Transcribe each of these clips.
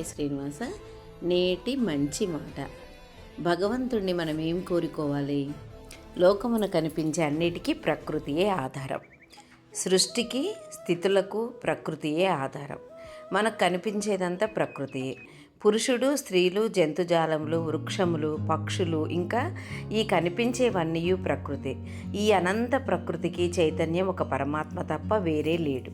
శ్రీనివాస, నేటి మంచి మాట. భగవంతుణ్ణి మనం ఏం కోరుకోవాలి? లోకమున కనిపించే అన్నిటికీ ప్రకృతియే ఆధారం. సృష్టికి, స్థితులకు ప్రకృతియే ఆధారం. మనకు కనిపించేదంతా ప్రకృతియే. పురుషుడు, స్త్రీలు, జంతుజాలములు, వృక్షములు, పక్షులు, ఇంకా ఈ కనిపించేవన్నీ ప్రకృతి. ఈ అనంత ప్రకృతికి చైతన్యం ఒక పరమాత్మ తప్ప వేరే లేడు.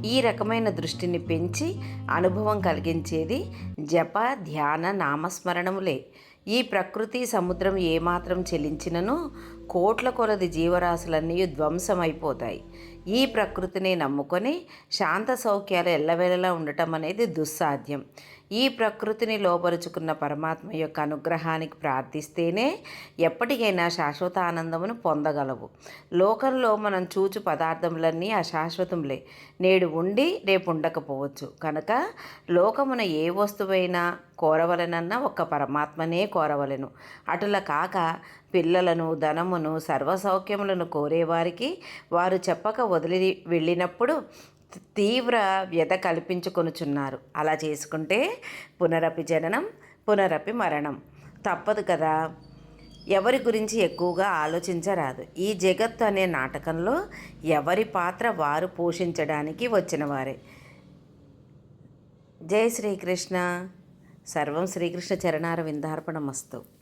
ఈ రకమైన దృష్టిని పెంచి అనుభవం కలిగించేది జప, ధ్యాన, నామస్మరణములే. ఈ ప్రకృతి సముద్రం ఏమాత్రం చెలించినను కోట్ల కొలది జీవరాశులన్నీ ధ్వంసమైపోతాయి. ఈ ప్రకృతిని నమ్ముకొని శాంత సౌఖ్యాలు ఎల్లవేళలా ఉండటం అనేది దుస్సాధ్యం. ఈ ప్రకృతిని లోపరుచుకున్న పరమాత్మ యొక్క అనుగ్రహానికి ప్రార్థిస్తేనే ఎప్పటికైనా శాశ్వత ఆనందమును పొందగలవు. లోకంలో మనం చూచు పదార్థములన్నీ అశాశ్వతంలే. నేడు ఉండి రేపు ఉండకపోవచ్చు. కనుక లోకమున ఏ వస్తువైనా కోరవలనన్నా ఒక్క పరమాత్మనే కోరవలెను. అటుల కాక పిల్లలను, ధనమును, సర్వసౌఖ్యములను కోరేవారికి వారు చెప్పక వదిలి వెళ్ళినప్పుడు తీవ్ర వ్యధ కల్పించుకొనుచున్నారు. అలా చేసుకుంటే పునరపి జననం, పునరపి మరణం తప్పదు కదా. ఎవరి గురించి ఎక్కువగా ఆలోచించరాదు. ఈ జగత్తు అనే నాటకంలో ఎవరి పాత్ర వారు పోషించడానికి వచ్చిన వారే. జై శ్రీకృష్ణ. సర్వం శ్రీకృష్ణ చరణార విందార్పణమస్తు.